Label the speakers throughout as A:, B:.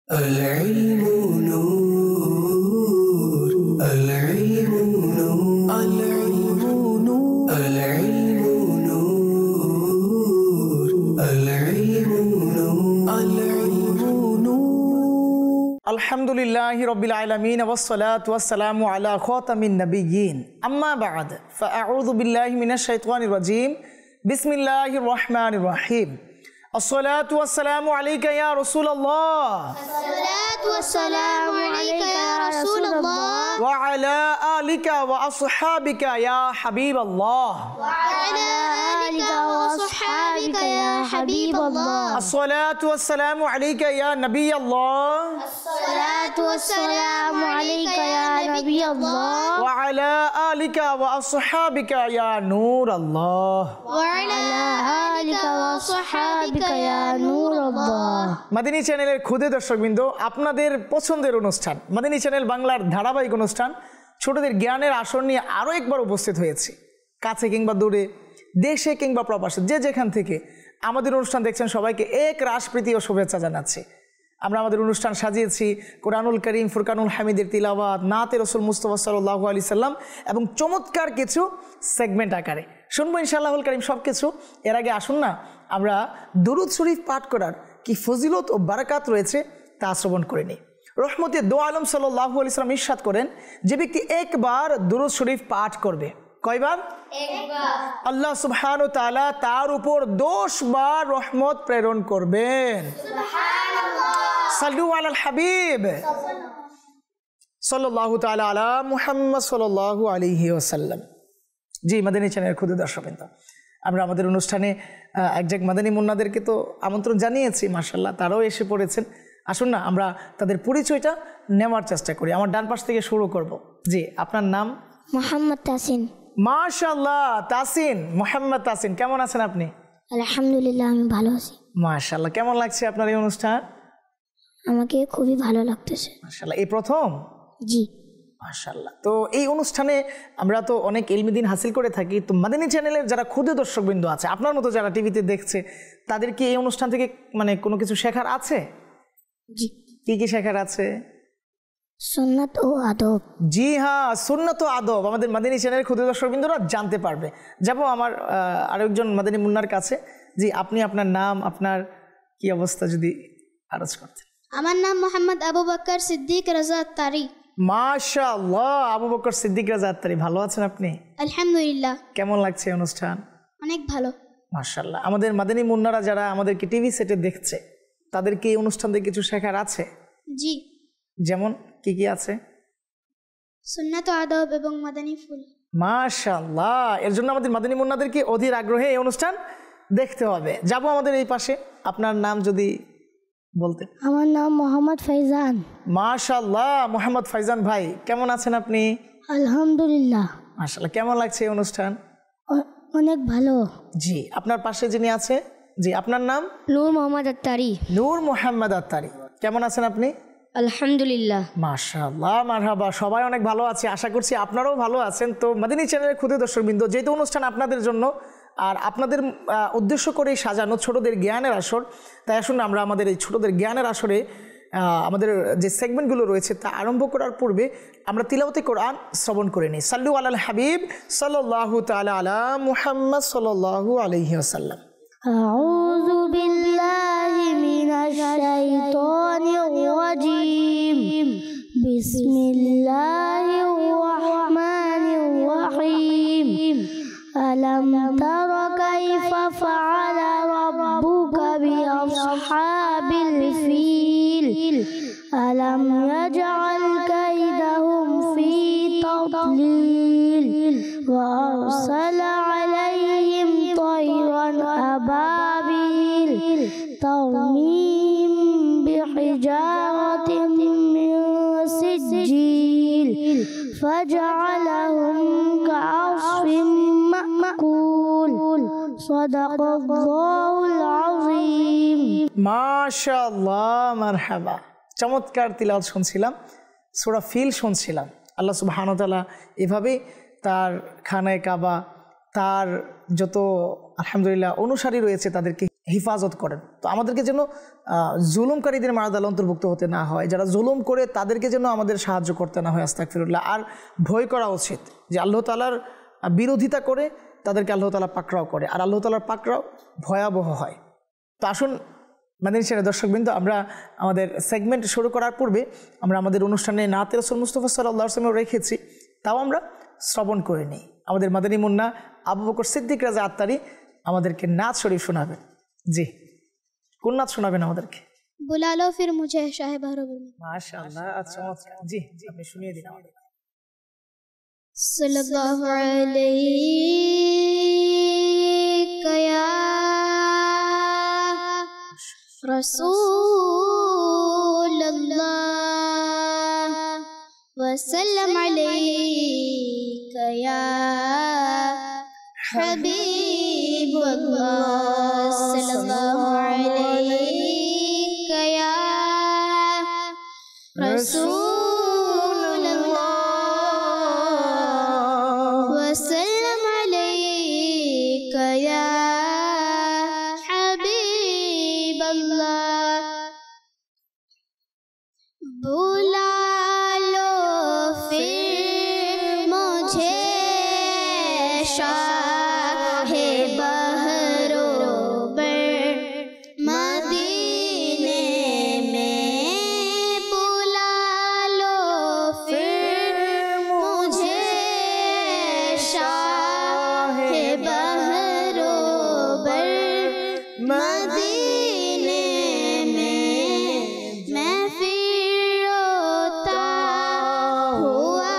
A: العلم نور العلم نور العلم نور العلم نور العلم نور العلم نور
B: الحمد لله رب العالمين والصلاة والسلام على خاتم النبيين أما بعد فأعوذ بالله من الشيطان الرجيم بسم الله الرحمن الرحيم الصلاة والسلام عليك يا رسول الله
C: الصلاة والسلام عليك يا رسول الله
B: وعلى آلك وأصحابك يا حبيب الله
C: وعلى آلك وصحابك يا حبيب الله
B: الصلاة والسلام عليك يا نبي الله
C: الصلاة والسلام عليك يا نبي الله
B: وعلى آلك وأصحابك يا نور الله
C: وعلى آلك وصحابك يا نور الله
B: মাদানী চ্যানেলের ক্ষুদে দর্শকবৃন্দ, আপনাদের পছন্দের অনুষ্ঠান মাদানী চ্যানেল বাংলার ধারাবাহিক অনুষ্ঠান ছোটদের জ্ঞানের আসর নিয়ে আরও একবার উপস্থিত হয়েছি। কাছে কিংবা দূরে, দেশে কিংবা প্রবাসে, যে যেখান থেকে আমাদের অনুষ্ঠান দেখছেন সবাইকে এক রাসপ্রীতি ও শুভেচ্ছা জানাচ্ছি। আমরা আমাদের অনুষ্ঠান সাজিয়েছি কোরআনুল করিম, ফুরকানুল হামিদের তিলাওয়াত, নাতে রসুল মুস্তাফা সাল্লাল্লাহু আলাইহি সাল্লাম এবং চমৎকার কিছু সেগমেন্ট আকারে শুনবো ইনশাআল্লাহুল করিম সব কিছু। এর আগে আসুন না আমরা দুরূদ শরীফ পাঠ করার কি ফজিলত ও বারাকাত রয়েছে তা শ্রবণ করে নিই। রহমতে দো আলম সাল্লাল্লাহু আলাইহি সাল্লাম ইরশাদ করেন, যে ব্যক্তি একবার দুরূদ শরীফ পাঠ করবে, কয়বার? একবার। আল্লাহ সুবহানাহু ওয়া তাআলা তার উপর 10 বার রহমত প্রেরণ করবেন। সুবহানাল্লাহ। সাল্লু আলাল হাবিব সাল্লাল্লাহু তাআলা আলা মুহাম্মদ সাল্লাল্লাহু আলাইহি ওয়াসাল্লাম। জি মাদানী চ্যানেলের ক্ষুদে দর্শকবৃন্দ, আমরা আমাদের অনুষ্ঠানে একজাক মাদানী মুন্নাদেরকে তো আমন্ত্রণ জানিয়েছি, মাশাআল্লাহ তারাও এসে পড়েছেন। আসুন না আমরা তাদের পরিচয়টা নেওয়ার চেষ্টা করি। আমার ডান পাশ থেকে শুরু করব। জি, আপনার নাম?
C: মোহাম্মদ তাসিন।
B: মাশাআল্লাহ, তাসিন, মোহাম্মদ তাসিন, কেমন আছেন আপনি?
C: আলহামদুলিল্লাহ, আমি ভালো আছি।
B: মাশাআল্লাহ, কেমন লাগছে আপনার এই অনুষ্ঠান?
C: আমাকে খুবই ভালো লাগতেছে।
B: মাশাআল্লাহ, এই প্রথম?
C: জি।
B: মাশাআল্লাহ। তো এই অনুষ্ঠানে আমরা তো অনেক ইলমি দিন হাসিল করে থাকি। তো মাদানী চ্যানেলের যারা ক্ষুদে দর্শকবৃন্দ আছে, আপনার মতো যারা টিভিতে দেখছে, তাদের কি এই অনুষ্ঠান থেকে মানে কোনো কিছু শেখার আছে?
C: জি।
B: কি কি শেখার আছে?
C: সুন্নাত ও আদব।
B: জি হ্যাঁ, সুন্নাত ও আদব আমাদের মাদানী চ্যানেলের ক্ষুদে দর্শকবৃন্দরা জানতে পারবে। যাব আমার আরেকজন মাদানী মুন্নার কাছে। জি, আপনি আপনার নাম, আপনার কি অবস্থা যদি আরজ করতেন।
C: আমার নাম মোহাম্মদ আবু বকর সিদ্দিক রাজা আত্তারি।
B: মাশাআল্লাহ, আবু বকর সিদ্দিক রাজা আত্তারি, ভালো আছেন আপনি?
C: আলহামদুলিল্লাহ।
B: কেমন লাগছে অনুষ্ঠান?
C: অনেক ভালো।
B: মাশাআল্লাহ। আমাদের মাদানী মুন্নারা যারা আমাদেরকে টিভি সেটে দেখছে, তাদেরকে এই অনুষ্ঠান থেকে কিছু শেখার আছে?
C: জি।
B: যেমন কি কি আছে?
C: সুন্নাত ও আদব এবং মাদানী ফুল।
B: মাশাআল্লাহ, এর জন্য আমাদের মাদানী মুন্নাদেরকে অধীর আগ্রহে এই অনুষ্ঠান দেখতে হবে। যাব আমাদের এই পাশে, আপনার নাম যদি বলতেন।
C: আমার নাম মোহাম্মদ ফাইজান।
B: মাশাআল্লাহ, মোহাম্মদ ফাইজান ভাই, কেমন আছেন আপনি?
C: আলহামদুলিল্লাহ।
B: মাশাআল্লাহ, কেমন লাগছে এই অনুষ্ঠান?
C: অনেক ভালো।
B: জি, আপনার পাশে যিনি আছে, জি আপনার নাম?
C: নূর মোহাম্মদ আত্তারি।
B: নূর মোহাম্মদ আত্তারি, কেমন আছেন আপনি?
C: আলহামদুলিল্লাহ।
B: মাশাআল্লাহ, মারহাবা, সবাই অনেক ভালো আছে, আশা করছি আপনারাও ভালো আছেন। তো মাদানী চ্যানেলের ক্ষুদে দর্শকবৃন্দ, যেহেতু অনুষ্ঠান আপনাদের জন্য আর আপনাদের উদ্দেশ্য করেই সাজানো ছোটদের জ্ঞানের আসর, তাই আসুন আমরা আমাদের এই ছোটদের জ্ঞানের আসরে আমাদের যে সেগমেন্টগুলো রয়েছে তা আরম্ভ করার পূর্বে আমরা তিলাওয়াতে কোরআন শ্রবণ করে নিই। সাল্লু আলাল হাবিব সাল্লাল্লাহু তাআলা আলা মুহাম্মদ সাল্লাল্লাহু আলাইহি ওয়াসাল্লাম।
C: আউযু বিল্লাহি মিনাশ শাইতানির রাজীম। বিসমিল্লাহির রাহমানির রাহিম। আলাম তারা কাইফা ফাআলা রাব্বুকা বিআসহাবিল ফিল। আলাম ইয়াজআল কাইদাহুম ফি তাদলিল ওয়া আরসালা আলাইহিম তায়রান আবাবিল তারমিম বিহিজারাতিন মিন সিজিল ফাজআলাহুম কা'আসফিন মা'কুল। সাদাকাল্লাহুল আযীম।
B: মাশাআল্লাহ, মারহাবা, চমৎকার তিলাওয়াত শুনছিলাম, সূরা ফিল শুনছিলাম। আল্লাহ সুবহানাহু ওয়া তাআলা এভাবেই তার খানায়ে কাবা, তার যত আলহামদুলিল্লাহ অনুসারী রয়েছে তাদেরকে হিফাজত করেন। তো আমাদেরকে যেন জুলুমকারীদের মারাদাল অন্তর্ভুক্ত হতে না হয়, যারা জুলুম করে তাদেরকে যেন আমাদের সাহায্য করতে না হয়, আস্তাগফিরুল্লাহ। আর ভয় করা উচিত যে আল্লাহ তাআলার বিরোধিতা করে তাদেরকে আল্লাহ তাআলা পাকড়াও করে, আর আল্লাহ তাআলার পাকড়াও ভয়াবহ হয়। তো আসুন মাদানী চ্যানেলের দর্শকবৃন্দ, আমরা আমাদের সেগমেন্ট শুরু করার পূর্বে আমরা আমাদের অনুষ্ঠানে নাতে রাসূল মুস্তাফা সাল্লাল্লাহু আলাইহি ওয়াসাল্লাম রেখেছি, তাও আমরা শ্রবণ করে নিই। আমাদের মাদানী মুন্না আবু বকর সিদ্দিক রাজা আত্তারি আমাদেরকে নাচ শরীফ শোনাবেন। জি, কোন নাচ শোনাবেন আমাদেরকে?
C: बुला लो फिर मुझे शाह बहरबुल।
B: মাশাআল্লাহ, আচ্ছা জি জি, আপনি শুনিয়ে দিন আমাদের।
C: सल्लल्लाहु अलैहि या रसूलल्लाह वसल्लम अलैका या हबीबल्लाह सल्लल्लाहु अलैका या रसूलल्लाह वसल्लम अलैका या हबीबल्लाह। बुला लो फिर मुझे शाहे बहरो बर मदीने में, बुला लो फिर मुझे शाहे बहरो बर मदीने में, मैं फिर रोता हुआ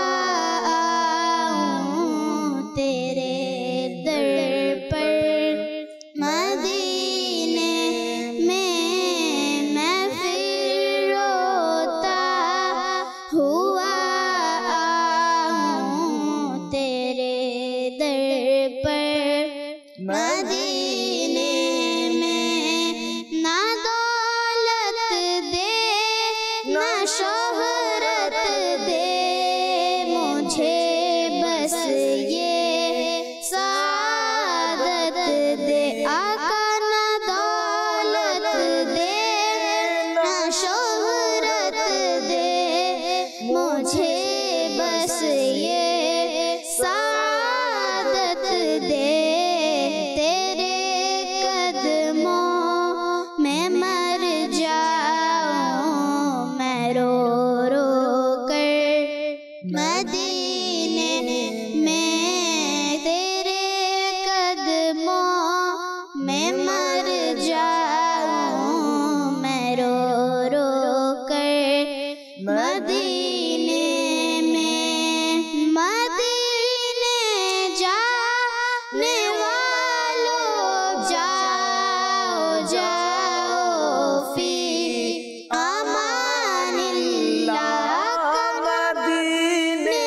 C: आऊं तेरे दर पर मदीने में, मैं फिर रोता हुआ आऊं तेरे दर पर मदीने में। ना दौलत दे ना शोहरत दे मुझे, बस ये सादत दे आका। ना दौलत दे ना शोहरत दे मुझे, बस ये सादत दे। तेरे कदमों में मर जाऊं मैं रो रो कर मदीने में, तेरे कदमों में मर जाऊं मैं रो रो कर मदीने में। मदीने जाने वालों जाओ जाओ फी अमानिल्लाह। मदीने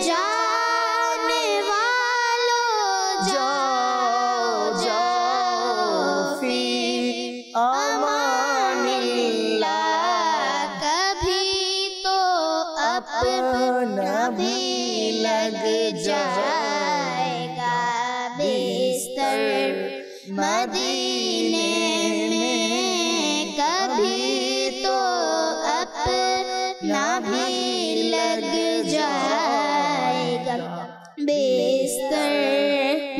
C: जाने वालों जाओ जाओ फी अमानिल्लाह। कभी तो अपना भी लग जाएगा बिस्तर मदीने में, कभी तो अपना भी लग जाएगा बिस्तर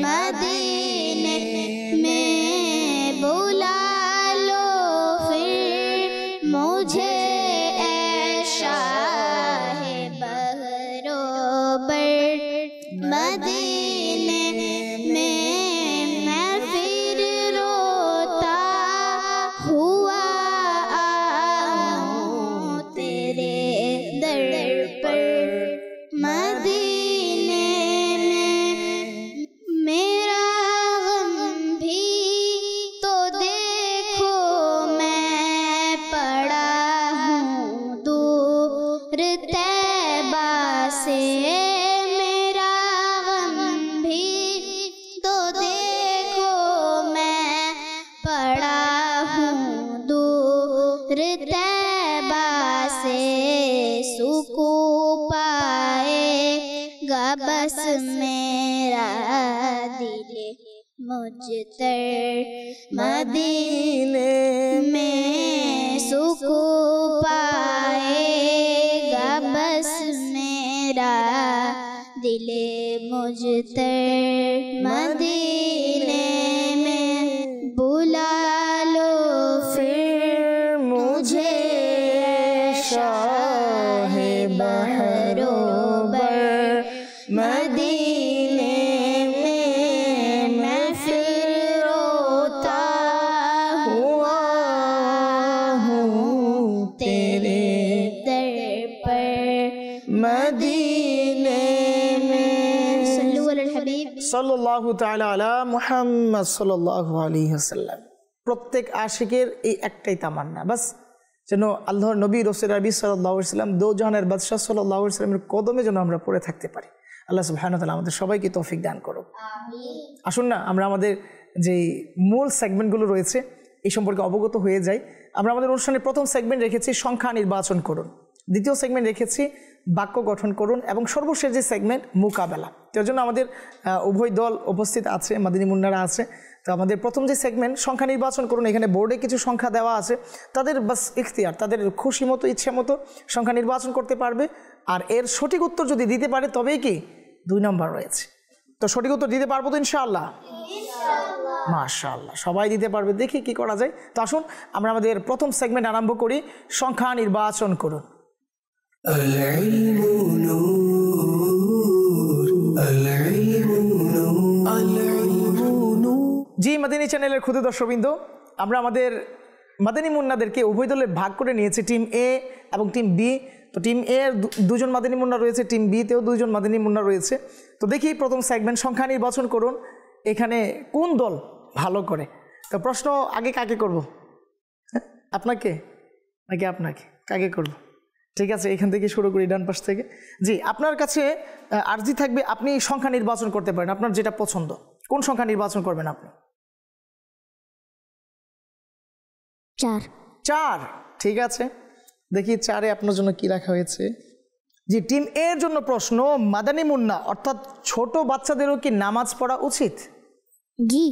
C: मदीने में। बुला लो फिर मुझे ऐ शाहे बहरो बर मदीने में, मैं फिर रोता हुआ आऊं तेरे दर पर मदीने में। मेरा गम भी तो देखो मैं पड़ा हूँ दूर तैबा से, मेरा गम भी तो देखो मैं पड़ा हूँ दूर तैबा से। सुकून पाएगा बस मेरा दिल मुझतर मदीने में सुकून पाएगा बस मेरा दिले मुझतर मदीने में बुला लो
B: फिर मुझे शाहे बहरो बर
C: मदीने में मैं फिर रोता
B: हुआ हूँ तेरे
C: दर पर
B: मदीने में।
C: सल्लु अलल हबीब
B: সাল্লাল্লাহু তাআলা আলা মুহাম্মদ সাল্লাল্লাহু আলাইহি ওয়াসাল্লাম। প্রত্যেক আশিকের এই একটাই তামান্না, বাস যেন আল্লাহর নবী রাসূল আরবি সাল্লাল্লাহু আলাইহি ওয়াসাল্লাম দো জাহানের বাদশা সাল্লাল্লাহু আলাইহি ওয়াসাল্লামের কদমে যেন আমরা পড়ে থাকতে পারি। আল্লাহ সুবহানাহু ওয়া তাআলা আমাদের সবাইকে তৌফিক দান করুক। আসুন না আমরা আমাদের যে মূল সেগমেন্টগুলো রয়েছে এই সম্পর্কে অবগত হয়ে যাই। আমরা আমাদের অনুষ্ঠানের প্রথম সেগমেন্ট রেখেছি সংখ্যা নির্বাচন করুন, দ্বিতীয় সেগমেন্ট রেখেছি বাক্য গঠন করুন এবং সর্বশেষ যে সেগমেন্ট মোকাবেলা। তো এর জন্য আমাদের উভয় দল উপস্থিত আছে, মাদিনী মুন্নারা আছে। তো আমাদের প্রথম যে সেগমেন্ট সংখ্যা নির্বাচন করুন, এখানে বোর্ডে কিছু সংখ্যা দেওয়া আছে, তাদের বাস ইখতিয়ার, তাদের খুশি মতো ইচ্ছে মতো সংখ্যা নির্বাচন করতে পারবে। আর এর সঠিক উত্তর যদি দিতে পারে তবেই কি 2 নম্বর রয়েছে। তো সঠিক উত্তর দিতে পারবো তো ইনশাআল্লাহ? মাশাআল্লাহ, সবাই দিতে পারবে। দেখি কি করা যায়। তো আসুন আমরা আমাদের প্রথম সেগমেন্ট আরম্ভ করি, সংখ্যা নির্বাচন করুন।
A: العلم نور العلم نور العلم نور
B: জি মাদিনী চ্যানেলের ক্ষুদে দর্শকবৃন্দ, আমরা আমাদের মাদিনী মুন্নাদেরকে উভয় দলে ভাগ করে নিয়েছি, টিম এ এবং টিম বি। তো টিম এ এর দুজন মাদিনী মুন্না রয়েছে, টিম বিতেও 2 জন মাদিনী মুন্না রয়েছে। তো দেখি প্রথম সেগমেন্ট সংখ্যা নির্বাচন করুন, এখানে কোন দল ভালো করে। তো প্রশ্ন আগে কাকে করব? আপনাকে নাকি আপনাকে? কাকে করব? ঠিক আছে, এখান থেকে শুরু করি, ডান পাশ থেকে। জি, আপনার কাছে আরজি থাকবে, আপনি সংখ্যা নির্বাচন করতে পারেন, আপনার যেটা পছন্দ। কোন সংখ্যা নির্বাচন করবেন আপনি?
C: 4
B: 4। ঠিক আছে, দেখি 4-এ আপনার জন্য কি রাখা হয়েছে। জি, টিম এর জন্য প্রশ্ন, মাদানী মুন্না অর্থাৎ ছোট বাচ্চাদেরও কি নামাজ পড়া উচিত?
C: जी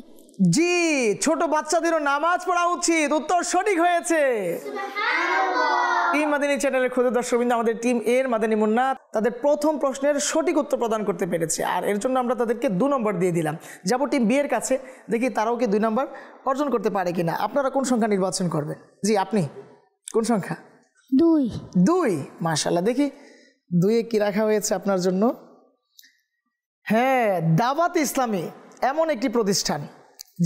B: জি, ছোট বাচ্চাদেরও নামাজ পড়া উচিত। উত্তর সঠিক হয়েছে। টিম মাদানী চ্যানেলের ক্ষুদে দর্শকবৃন্দ, আমাদের টিম এর মাদানী মুন্না তাদের প্রথম প্রশ্নের সঠিক উত্তর প্রদান করতে পেরেছে, আর এর জন্য আমরা তাদেরকে 2 নম্বর দিয়ে দিলাম। যাব টিম বি এর কাছে, দেখি তারাও কি 2 নম্বর অর্জন করতে পারে কিনা। আপনারা কোন সংখ্যা নির্বাচন করবেন? জি, আপনি কোন সংখ্যা?
C: 2
B: মাশাআল্লাহ, দেখি 2-এ কি রাখা হয়েছে আপনার জন্য। হ্যাঁ, দাওয়াত ইসলামী এমন একটি প্রতিষ্ঠান,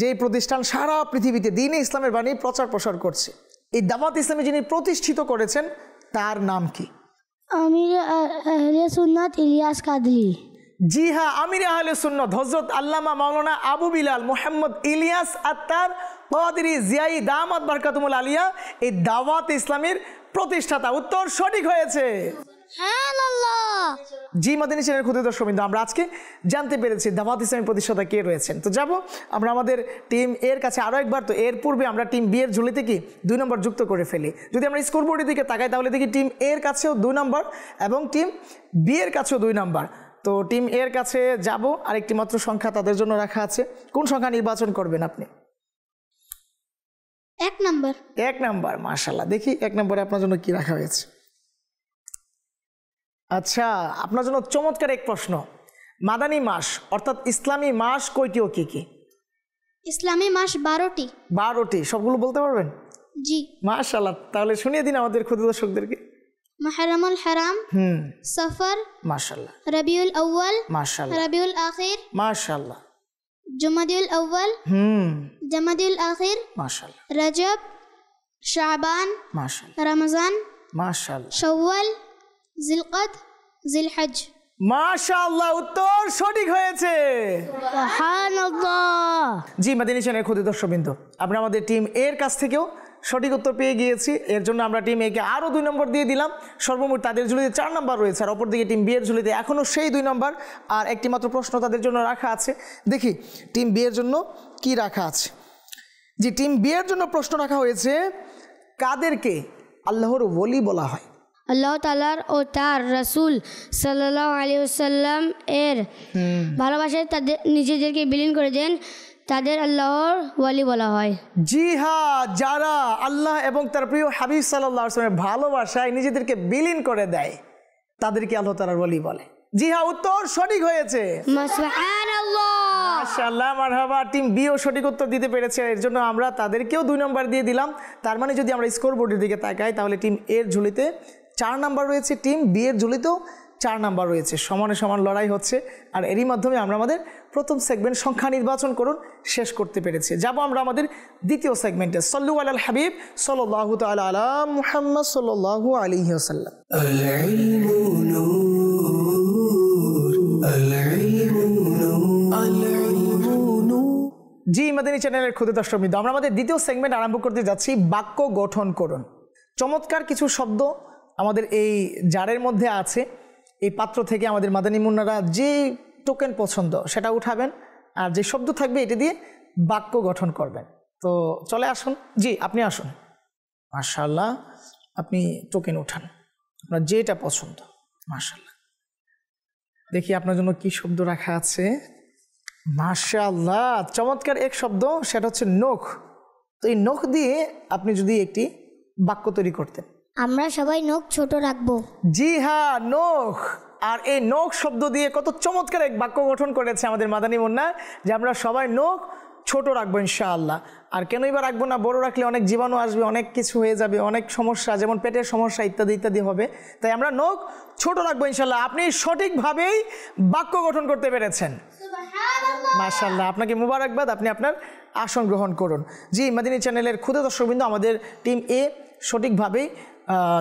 B: যেই প্রতিষ্ঠান সারা পৃথিবীতে দ্বীন ইসলামের বাণী প্রচার প্রসার করছে। এই দাওয়াত ইসলামী যিনি প্রতিষ্ঠিত করেছেন তার নাম কি?
C: আমির আহলে সুন্নাত ইলিয়াস কাদরি।
B: জি হ্যাঁ, আমির আহলে সুন্নাত হযরত আল্লামা মাওলানা আবু বিলাল মুহাম্মদ ইলিয়াস আত্তার কাদরি জিয়াই দামাত বারকাতুল আলিয়া এই দাওয়াত ইসলামের প্রতিষ্ঠাতা। উত্তর সঠিক হয়েছে।
C: সুবহানাল্লাহ।
B: জি মাদিনী চ্যানেলের ক্ষুদে দর্শকবৃন্দ, আমরা আজকে জানতে পেরেছি দাওয়াত ইসলামের প্রতিষ্ঠাতা কে রয়েছেন। তো যাব আমরা আমাদের টিম এর কাছে আরও একবার। তো এর পূর্বে আমরা টিম বি এর ঝুলিতে কি 2 নম্বর যুক্ত করে ফেলি। যদি আমরা স্কোরবোর্ডের দিকে তাকাই তাহলে দেখি টিম এর কাছেও 2 নম্বর এবং টিম বি এর কাছেও 2 নম্বর। তো টিম এর কাছে যাব, আরেকটি মাত্র সংখ্যা তাদের জন্য রাখা আছে। কোন সংখ্যা নির্বাচন করবেন আপনি?
C: 1 নম্বর।
B: 1 নম্বর, মাশাআল্লাহ। দেখি 1 নম্বরে আপনার জন্য কি রাখা হয়েছে। আচ্ছা, আপনার জন্য চমৎকার এক প্রশ্ন, মাদানী মাস অর্থাৎ ইসলামী মাস কয়টি ও কি কি?
C: ইসলামী মাস 12টি।
B: 12টি, সবগুলো বলতে পারবেন?
C: জি।
B: মাশাআল্লাহ, তাহলে শুনিয়ে দিন আমাদের ক্ষুদে দর্শকদেরকে।
C: মুহররমুল হারাম, সফর,
B: মাশাআল্লাহ,
C: রবিউল আউয়াল,
B: মাশাআল্লাহ,
C: রবিউল আখির,
B: মাশাআল্লাহ,
C: জুমাদিউল আউয়াল, জামাদিউল আখির,
B: মাশাআল্লাহ,
C: রজব, শাবান,
B: মাশাআল্লাহ,
C: রমজান,
B: মাশাআল্লাহ,
C: শাওয়াল, জিলকদ, জিলহজ।
B: মাশাআল্লাহ, উত্তর সঠিক হয়েছে।
C: সুবহানাল্লাহ।
B: জি মাদিনী চ্যানেলের ক্ষুদে দর্শকবৃন্দ, আমরা আমাদের টিম এর কাছ থেকেও সঠিক উত্তর পেয়ে গিয়েছি। এর জন্য আমরা টিম একে আরও 2 নম্বর দিয়ে দিলাম। সর্বমোট তাদের ঝুলিতে 4 নম্বর রয়েছে, আর অপরদিকে টিম বি এর ঝুলিতে এখনও সেই 2 নম্বর আর একটি মাত্র প্রশ্ন তাদের জন্য রাখা আছে। দেখি টিম বি এর জন্য কি রাখা আছে। জি, টিম বি এর জন্য প্রশ্ন রাখা হয়েছে, কাদেরকে আল্লাহর ওলি বলা হয়?
D: আল্লাহ তাআলার ও তার রাসূল সাল্লাল্লাহু আলাইহি ওয়াসাল্লাম এর ভালোবাসায় তাদের নিজেদেরকে বিলীন করে দেন, তাদের আল্লাহর ওয়ালি বলা হয়।
B: জি হ্যাঁ, যারা আল্লাহ এবং তার প্রিয় হাবিব সাল্লাল্লাহু আলাইহি ওয়াসাল্লামের ভালোবাসায় নিজেদেরকে বিলীন করে দেয় তাদেরকে আল্লাহ তাআলার ওয়ালি বলে। জি হ্যাঁ, উত্তর সঠিক হয়েছে।
D: সুবহানাল্লাহ।
B: মাশাআল্লাহ, মারহাবা। টিম বিও সঠিক উত্তর দিতে পেরেছে, এর জন্য আমরা তাদেরকেও 2 নম্বর দিয়ে দিলাম। তার মানে যদি আমরা স্কোর বোর্ডের দিকে তাকাই তাহলে টিম এর ঝুলিতে 4 নাম্বার রয়েছে, টিম বি এর ঝুলিতেও 4 নাম্বার রয়েছে। সমানে সমান লড়াই হচ্ছে, আর এরই মাধ্যমে আমরা আমাদের প্রথম সেগমেন্ট সংখ্যা নির্বাচন করুন শেষ করতে পেরেছি। যাব আমরা আমাদের দ্বিতীয় সেগমেন্টে। সল্লু আলাল হাবিব সাল্লাল্লাহু তাআলা আলা মুহাম্মদ সাল্লাল্লাহু আলাইহি ওয়াসাল্লাম।
A: العلم نور العلم نور العلم نور
B: জি মাদানী চ্যানেলের ক্ষুদে দর্শকবৃন্দ, আমরা আমাদের দ্বিতীয় সেগমেন্ট আরম্ভ করতে যাচ্ছি, বাক্য গঠন করুন। চমৎকার কিছু শব্দ আমাদের এই জারের মধ্যে আছে। এই পাত্র থেকে আমাদের মাদানী মুন্নারা যে টোকেন পছন্দ সেটা উঠাবেন, আর যে শব্দ থাকবে এটি দিয়ে বাক্য গঠন করবেন। তো চলে আসুন, জি আপনি আসুন। মাশাআল্লাহ, আপনি টোকেন উঠান, আপনার যেটা পছন্দ। মাশাআল্লাহ, দেখি আপনার জন্য কি শব্দ রাখা আছে। মাশাআল্লাহ, চমৎকার এক শব্দ, সেটা হচ্ছে নখ। তো এই নখ দিয়ে আপনি যদি একটি বাক্য তৈরি করতেন।
C: আমরা সবাই নখ ছোট রাখবো।
B: জি হ্যাঁ, নখ। আর এই নখ শব্দ দিয়ে কত চমৎকার এক বাক্য গঠন করেছে আমাদের মাদানী মুন্না, যে আমরা সবাই নখ ছোট রাখবো ইনশাআল্লাহ। আর কেনই বা রাখবো না, বড় রাখলে অনেক জীবাণু আসবে, অনেক কিছু হয়ে যাবে, অনেক সমস্যা, যেমন পেটের সমস্যা ইত্যাদি ইত্যাদি হবে। তাই আমরা নখ ছোট রাখবো ইনশাআল্লাহ। আপনি সঠিকভাবেই বাক্য গঠন করতে পেরেছেন। মাশাআল্লাহ, আপনাকে মুবারকবাদ, আপনি আপনার আসন গ্রহণ করুন। জি মাদানী চ্যানেলের ক্ষুদে দর্শকবৃন্দ, আমাদের টিম এ সঠিকভাবেই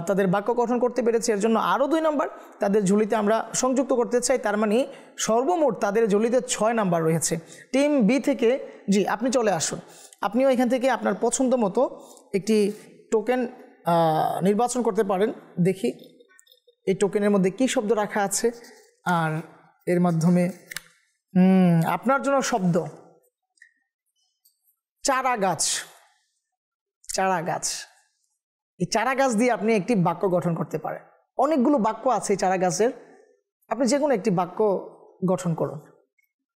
B: তাদের বাক্য গঠন করতে পেরেছে, এর জন্য আরও 2 নম্বর তাদের ঝুলিতে আমরা সংযুক্ত করতে চাই। তার মানে সর্বমোট তাদের ঝুলিতে 6 নাম্বার রয়েছে। টিম বি থেকে জি আপনি চলে আসুন, আপনিও এখান থেকে আপনার পছন্দ মতো একটি টোকেন নির্বাচন করতে পারেন। দেখি এই টোকেনের মধ্যে কি শব্দ রাখা আছে, আর এর মাধ্যমে আপনার জন্য শব্দ চারা গাছ। চারা গাছ, এই চারা গাছ দিয়ে আপনি একটি বাক্য গঠন করতে পারেন। অনেকগুলো বাক্য আছে এই চারা গাছের, আপনি যে কোনো একটি বাক্য গঠন করুন।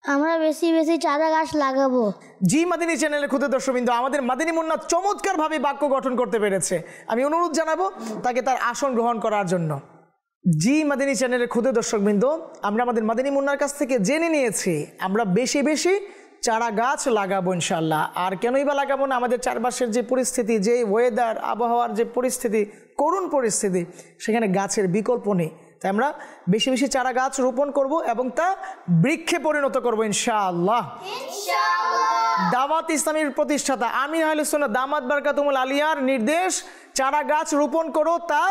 C: আমরা বেশি বেশি চারা গাছ লাগাবো।
B: জি মাদানী চ্যানেলের ক্ষুদে দর্শকবৃন্দ, আমাদের মাদানী মুন্না চমৎকারভাবে বাক্য গঠন করতে পেরেছে। আমি অনুরোধ জানাবো তাকে তার আসন গ্রহণ করার জন্য। জি মাদানী চ্যানেলের ক্ষুদে দর্শকবৃন্দ, আমরা আমাদের মাদানী মুন্নার কাছ থেকে জেনে নিয়েছি আমরা বেশি বেশি চারা গাছ লাগাবো ইনশাআল্লাহ। আর কেনই বা লাগাবো না, আমাদের চারপাশের যে পরিস্থিতি, যে ওয়েদার, আবহাওয়ার যে পরিস্থিতি, করুণ পরিস্থিতি, সেখানে গাছের বিকল্প নেই। তাই আমরা বেশি বেশি চারা গাছ রোপণ করব এবং তা বৃক্ষে পরিণত করবো ইনশাআল্লাহ। দাওয়াত ইসলামীর প্রতিষ্ঠাতা আমির আহলে সুন্নাহ দামাত বারকাতুহুল আলিয়ার নির্দেশ, চারা গাছ রোপণ করো, তা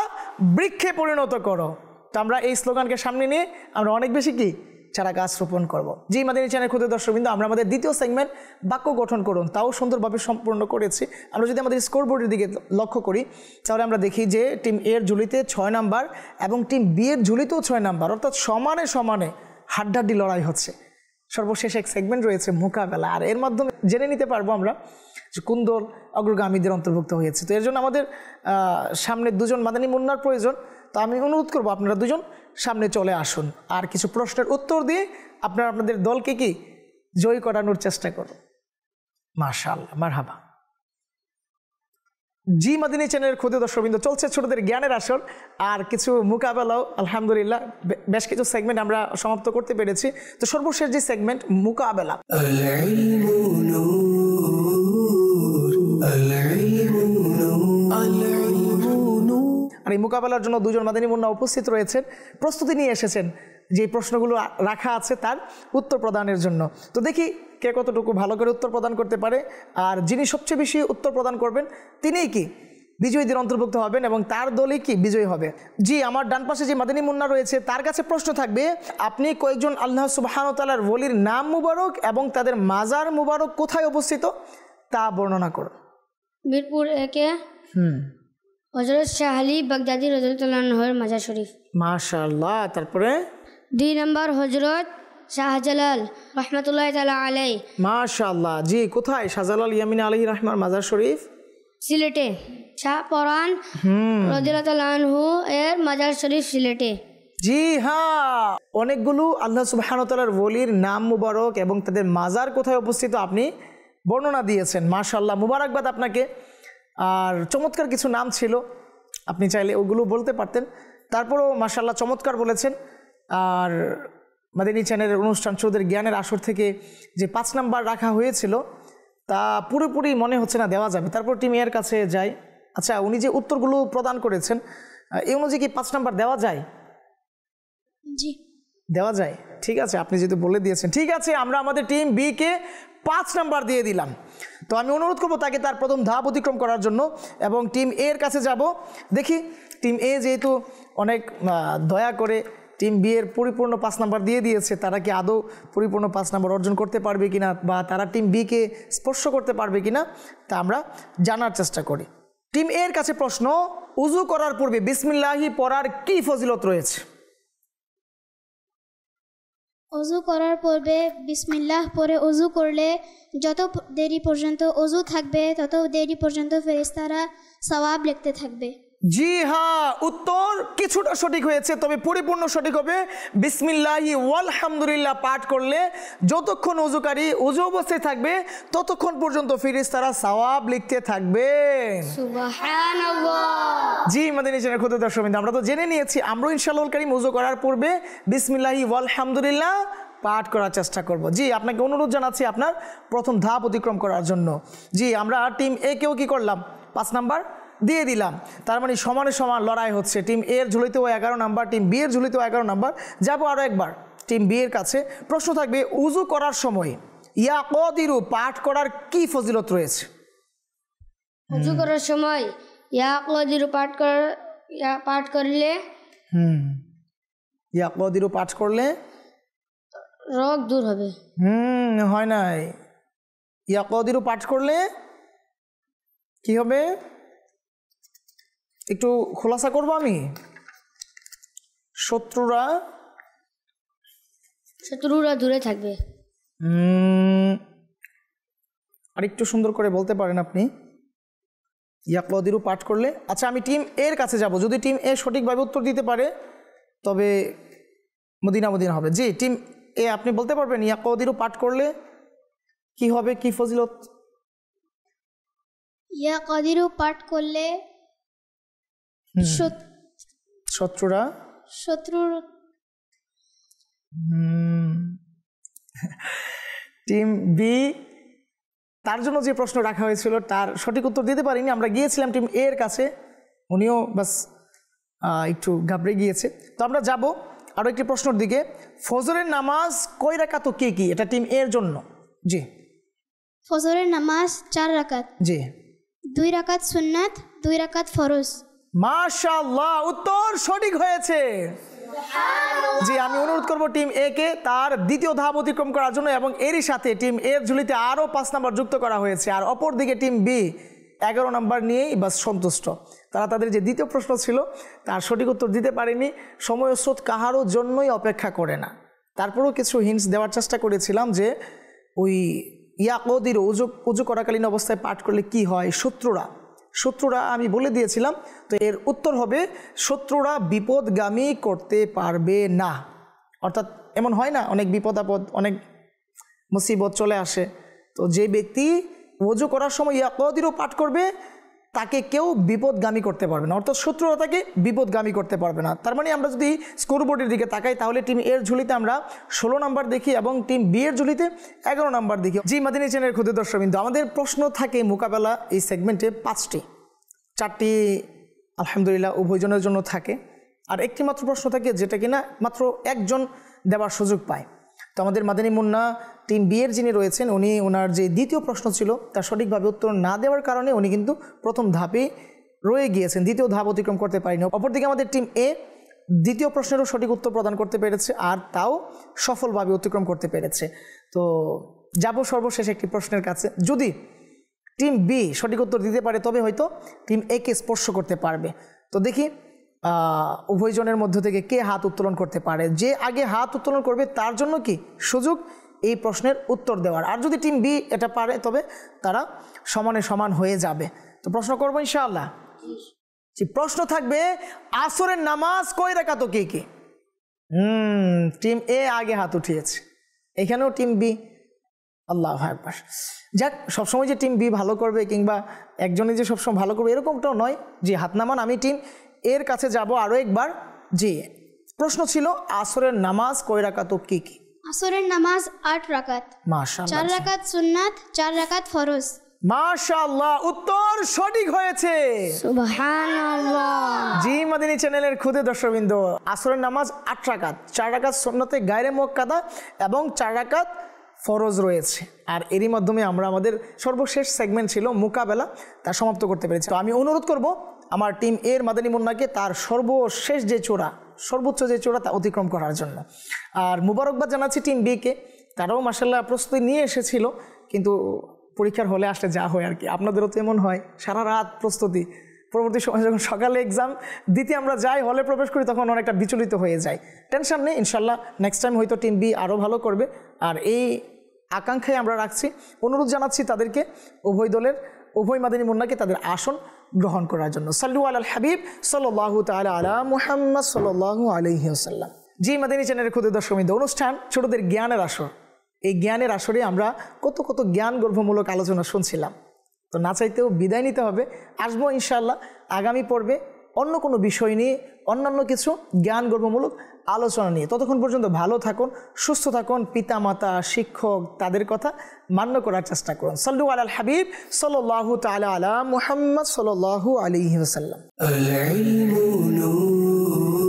B: বৃক্ষে পরিণত করো। তো আমরা এই স্লোগানকে সামনে নিয়ে আমরা অনেক বেশি কি চারা গাছ রোপণ করবো। জি মাদানী চ্যানেল ক্ষুদে দর্শকবৃন্দ, আমরা আমাদের দ্বিতীয় সেগমেন্ট বাক্য গঠন করুন তাও সুন্দরভাবে সম্পূর্ণ করেছি। আমরা যদি আমাদের স্কোর বোর্ডের দিকে লক্ষ্য করি তাহলে আমরা দেখি যে টিম এর ঝুলিতে 6 নাম্বার এবং টিম বি এর ঝুলিতেও 6 নাম্বার, অর্থাৎ সমানে সমানে হাড্ডাহাড্ডি লড়াই হচ্ছে। সর্বশেষ এক সেগমেন্ট রয়েছে মোকাবেলা, আর এর মাধ্যমে জেনে নিতে পারবো আমরা যে কোন দল অগ্রগামীদের অন্তর্ভুক্ত হয়েছে। তো এর জন্য আমাদের সামনে 2 জন মাদানী মুন্নার প্রয়োজন। তো আমি অনুরোধ করবো আপনারা 2 জন সামনে চলে আসুন, আর কিছু প্রশ্নের উত্তর দিয়ে আপনারা আপনাদের দলকে কি জয় করানোর চেষ্টা করুন। মাশাআল্লাহ, মারহাবা। জি মাদানী চ্যানেলের ক্ষুদে দর্শকবৃন্দ, চলছে ছোটদের জ্ঞানের আসর, আর কিছু মোকাবেলাও আলহামদুলিল্লাহ বেশ কিছু সেগমেন্ট আমরা সমাপ্ত করতে পেরেছি। তো সর্বশেষ যে সেগমেন্ট মোকাবেলা,
A: العلم نور العلم نور العلم نور
B: আর এই মোকাবেলার জন্য 2 জন মাদানী মুন্না উপস্থিত রয়েছেন, প্রস্তুতি নিয়ে এসেছেন যে প্রশ্নগুলো রাখা আছে তার উত্তর প্রদানের জন্য। তো দেখি কে কতটুকু ভালো করে উত্তর প্রদান করতে পারে, আর যিনি সবচেয়ে বেশি উত্তর প্রদান করবেন তিনিই কি বিজয়ীদের অন্তর্ভুক্ত হবেন এবং তার দলই কি বিজয়ী হবে। জি আমার ডান পাশে যে মাদানী মুন্না রয়েছে তার কাছে প্রশ্ন থাকবে, আপনি কয়েকজন আল্লাহ সুবহানাহু ওয়া তাআলার ওলির নাম মুবারক এবং তাদের মাজার মুবারক কোথায় অবস্থিত তা বর্ণনা করুন।
D: মিরপুর 1-এ হযরত শাহ আলী বাগদাদি রাদিয়াল্লাহু আনহুর মাজার শরীফ।
B: মাশাআল্লাহ, তারপরে
D: 2 নম্বর হযরত শাহজালাল রহমাতুল্লাহি তাআলা আলাইহি।
B: মাশাআল্লাহ, জি কোথায় শাহজালাল ইয়ামিনী আলাইহি রাহমার মাজার শরীফ?
D: সিলেটে। শাহ পরান রাদিয়াল্লাহু আনহু এর মাজার শরীফ সিলেটে।
B: জি হ্যাঁ, অনেকগুলো আল্লাহ সুবহানাহু ওয়া তাআলার ওলির নাম মুবারক এবং তাদের মাজার কোথায় অবস্থিত আপনি বর্ণনা দিয়েছেন। মাশাআল্লাহ, মুবারকবাদ আপনাকে। আর চমৎকার কিছু নাম ছিল, আপনি চাইলে ওগুলো বলতে পারতেন, তারপরও মাশাআল্লাহ চমৎকার বলেছেন। আর মাদানী চ্যানেলের অনুষ্ঠান ছোটদের জ্ঞানের আসর থেকে যে 5 নাম্বার রাখা হয়েছিল তা পুরোপুরি মনে হচ্ছে না দেওয়া যাবে। তারপর টিম এর কাছে যাই। আচ্ছা, উনি যে উত্তরগুলো প্রদান করেছেন এই অনুযায়ী কি 5 নাম্বার দেওয়া যায়?
C: জি
B: দেওয়া যায়, ঠিক আছে, আপনি যেহেতু বলে দিয়েছেন, ঠিক আছে, আমরা আমাদের টিম বি কে 5 নাম্বার দিয়ে দিলাম। তো আমি অনুরোধ করবো তাকে তার প্রথম ধাপ অতিক্রম করার জন্য এবং টিম এ এর কাছে যাব। দেখি টিম এ যেহেতু অনেক দয়া করে টিম বি এর পরিপূর্ণ 5 নাম্বার দিয়ে দিয়েছে, তারা কি আদৌ পরিপূর্ণ 5 নাম্বার অর্জন করতে পারবে কিনা বা তারা টিম বি কে স্পর্শ করতে পারবে কিনা তা আমরা জানার চেষ্টা করি। টিম এ এর কাছে প্রশ্ন, উযু করার পূর্বে বিসমিল্লাহি পড়ার কি ফজিলত রয়েছে?
C: অজু করার পূর্বে বিসমিল্লাহ পরে অজু করলে যত দেরি পর্যন্ত অজু থাকবে তত দেরি পর্যন্ত ফেরেশতারা সওয়াব লিখতে থাকবে।
B: জি হ্যাঁ, উত্তর কিছুটা সঠিক হয়েছে, তবে পরিপূর্ণ সঠিক হবে বিসমিল্লাহি ওয়ালহামদুলিল্লাহ পাঠ করলে যতক্ষণ ওযুকারী ওযু অবস্থায় থাকবে ততক্ষণ পর্যন্ত ফেরেশতারা সওয়াব লিখতে থাকবেন।
D: সুবহানাল্লাহ।
B: জি মাদানী চ্যানেলের ক্ষুদ্র দর্শকবৃন্দ, আমরা তো জেনে নিয়েছি, আমরাও ইনশাআল্লাহুল কারীম ওযু করার পূর্বে বিসমিল্লাহি ওয়ালহামদুলিল্লাহ পাঠ করার চেষ্টা করব। জি, আপনাকে অনুরোধ জানাচ্ছি আপনার প্রথম ধাপ অতিক্রম করার জন্য। জি, আমরা টিম এ কেও কি করলাম 5 নাম্বার দিয়ে দিলাম, তার মানে সমানে সমান লড়াই হচ্ছে। টিম এর ঝুলিতেও 11 নাম্বার, টিম বি এর ঝুলিতেও 11 নাম্বার। যাবো আরও একবার টিম বি এর কাছে। প্রশ্ন থাকবে, উযু করার সময় ইয়া কদিরু পাঠ করার কি ফজিলত রয়েছে?
D: উযু করার সময় ইয়া কদিরু পাঠ করলে
B: ইয়া কদিরু পাঠ করলে
D: রোগ দূর হবে।
B: হয় নাই। ইয়া কদিরু পাঠ করলে কি হবে একটু খোলাসা করব আমি। শত্রুরা
D: দূরে থাকবে।
B: আর একটু সুন্দর করে বলতে পারেন আপনি, ইয়াকদিরু পাঠ করলে। আচ্ছা, আমি টিম এর কাছে যাব, যদি টিম এ সঠিকভাবে উত্তর দিতে পারে তবে মদিনা হবে। জি, টিম এ আপনি বলতে পারবেন ইয়াকদিরু পাঠ করলে কি হবে, কি ফজিলত?
C: ইয়া কাদিরু পাঠ করলে
B: শত্রুরা
C: শত্রুর
B: টিম বি তার জন্য যে প্রশ্ন রাখা হয়েছিল তার সঠিক উত্তর দিতে পারিনি। আমরা গিয়েছিলাম টিম এ এর কাছে, উনিও বাস একটু ঘাবড়ে গিয়েছে। তো আমরা যাব আরও একটি প্রশ্নের দিকে। ফজরের নামাজ কয় রাকাত ও কি? এটা টিম এর জন্য। জি,
C: ফজরের নামাজ 4 রাকাত।
B: জি,
C: 2 রাকাত সুন্নাত, 2 রাকাত ফরজ।
B: মাশাআল্লাহ, উত্তর সঠিক হয়েছে। জি, আমি অনুরোধ করব টিম এ কে তার দ্বিতীয় ধাপ অতিক্রম করার জন্য এবং এরই সাথে টিম এর ঝুলিতে আরও 5 নাম্বার যুক্ত করা হয়েছে। আর অপর দিকে টিম বি 11 নাম্বার নিয়েই বাস সন্তুষ্ট। তারা তাদের যে দ্বিতীয় প্রশ্ন ছিল তার সঠিক উত্তর দিতে পারেনি। সময় স্রোত কাহারও জন্যই অপেক্ষা করে না। তারপরেও কিছু হিন্টস দেওয়ার চেষ্টা করেছিলাম যে ওই ইয়াকদির উযু করাকালীন অবস্থায় পাঠ করলে কি হয়। শত্রুরা আমি বলে দিয়েছিলাম। তো এর উত্তর হবে শত্রুরা বিপদগামী করতে পারবে না। অর্থাৎ এমন হয় না, অনেক বিপদ আপদ, অনেক মুসিবত চলে আসে, তো যে ব্যক্তি ওযু করার সময় ইয়াকদিরও পাঠ করবে তাকে কেউ বিপদগামী করতে পারবে না, অর্থাৎ শত্রুরা তাকে বিপদগামী করতে পারবে না। তার মানে আমরা যদি স্কোরবোর্ডের দিকে তাকাই তাহলে টিম এর ঝুলিতে আমরা 16 নাম্বার দেখি এবং টিম বি এর ঝুলিতে 11 নাম্বার দেখি। জি মাদানী চ্যানেলের ক্ষুদ্র দর্শকবৃন্দ, আমাদের প্রশ্ন থাকে মোকাবেলা এই সেগমেন্টে 4টি আলহামদুলিল্লাহ উভয়জনের জন্য থাকে, আর একটি মাত্র প্রশ্ন থাকে যেটা কিনা মাত্র একজন দেওয়ার সুযোগ পায়। তো আমাদের মাদানী মুন্না টিম বি এর যিনি রয়েছেন উনি ওনার যে দ্বিতীয় প্রশ্ন ছিল তার সঠিকভাবে উত্তর না দেওয়ার কারণে উনি কিন্তু প্রথম ধাপে রয়ে গিয়েছেন, দ্বিতীয় ধাপ অতিক্রম করতে পারেনি। অপরদিকে আমাদের টিম এ দ্বিতীয় প্রশ্নেরও সঠিক উত্তর প্রদান করতে পেরেছে আর তাও সফলভাবে অতিক্রম করতে পেরেছে। তো যাব সর্বশেষ একটি প্রশ্নের কাছে। যদি টিম বি সঠিক উত্তর দিতে পারে তবে হয়তো টিম এ কে স্পর্শ করতে পারবে। তো দেখি উভয়জনের মধ্য থেকে কে হাত উত্তোলন করতে পারে। যে আগে হাত উত্তোলন করবে তার জন্য কি সুযোগ এই প্রশ্নের উত্তর দেওয়ার। আর যদি টিম বি এটা পারে তবে তারা সমানে সমান হয়ে যাবে। তো প্রশ্ন করবো ইনশাআল্লাহ। প্রশ্ন থাকবে, আসরের নামাজ কয় রাকাত কে কে? টিম এ আগে হাত উঠিয়েছে, এখানেও টিম বি আল্লাহু আকবার। যাক, সবসময় যে টিম বি ভালো করবে কিংবা একজনে যে সবসময় ভালো করবে এরকমটাও নয়। জি, হাত নামান, আমি টিম এর কাছে যাব আরও একবার। জি, প্রশ্ন ছিল আসরের নামাজ কয় রাকাত ও কি কি?
C: আসরের নামাজ 8 রাকাত, 4
B: মাশাআল্লাহ,
C: রাকাত সুন্নাত, 4 রাকাত ফরজ।
B: মাশাআল্লাহ, উত্তর সঠিক হয়েছে।
D: সুবহানাল্লাহ।
B: জি মাদিনী চ্যানেলের খুদে দর্শকবৃন্দ, আসরের নামাজ 8 রাকাত, 4 রাকাত সুন্নতে গায়রে মুআক্কাদা এবং 4 রাকাত ফরজ রয়েছে। আর এরই মাধ্যমে আমরা আমাদের সর্বশেষ সেগমেন্ট ছিল মোকাবেলা, তা সমাপ্ত করতে পেরেছি। তো আমি অনুরোধ করব আমার টিম এর মাদানী মুন্নাকে তার সর্বশেষ যে চূড়া, সর্বোচ্চ যে চূড়া তা অতিক্রম করার জন্য। আর মুবারকবাদ জানাচ্ছি টিম বিকে, তারাও মাশাআল্লাহ প্রস্তুতি নিয়ে এসেছিল, কিন্তু পরীক্ষার হলে আসলে যা হয় আর কি, আপনাদেরও তো এমন হয়, সারা রাত প্রস্তুতি, পরবর্তী সময় যখন সকালে এক্সাম দিতে আমরা যাই, হলে প্রবেশ করি, তখন অনেকটা বিচলিত হয়ে যায়। টেনশন নেই, ইনশাল্লাহ নেক্সট টাইম হয়তো টিম বি আরও ভালো করবে। আর এই আকাঙ্ক্ষায় আমরা রাখছি, অনুরোধ জানাচ্ছি তাদেরকে, উভয় দলের উভয় মাদানী মুন্নাকে তাদের আসন গ্রহণ করার জন্য। সাল্লু আলাল হাবিব সাল্লাল্লাহু তাআলা আলা মুহাম্মদ সাল্লাল্লাহু আলাইহি ওয়াসাল্লাম। জি মাদানী চ্যানেলের ক্ষুদে দর্শকবৃন্দ, অনুষ্ঠান ছোটদের জ্ঞানের আসর। এই জ্ঞানের আসরে আমরা কত কত জ্ঞান গর্ভমূলক আলোচনা শুনছিলাম। তো না চাইতেও বিদায় নিতে হবে। আসবো ইনশাআল্লাহ আগামী পর্বে অন্য কোনো বিষয় নিয়ে, অন্যান্য কিছু জ্ঞান গর্ভমূলক আলোচনা নিয়ে। ততক্ষণ পর্যন্ত ভালো থাকুন, সুস্থ থাকুন, পিতা মাতা শিক্ষক তাদের কথা মান্য করার চেষ্টা করুন। সাল্লু আলাল হাবিব সাল্লাল্লাহু তাআলা আলা মুহাম্মদ সাল্লাল্লাহু আলাইহি ওয়াসাল্লাম।
A: العلم نور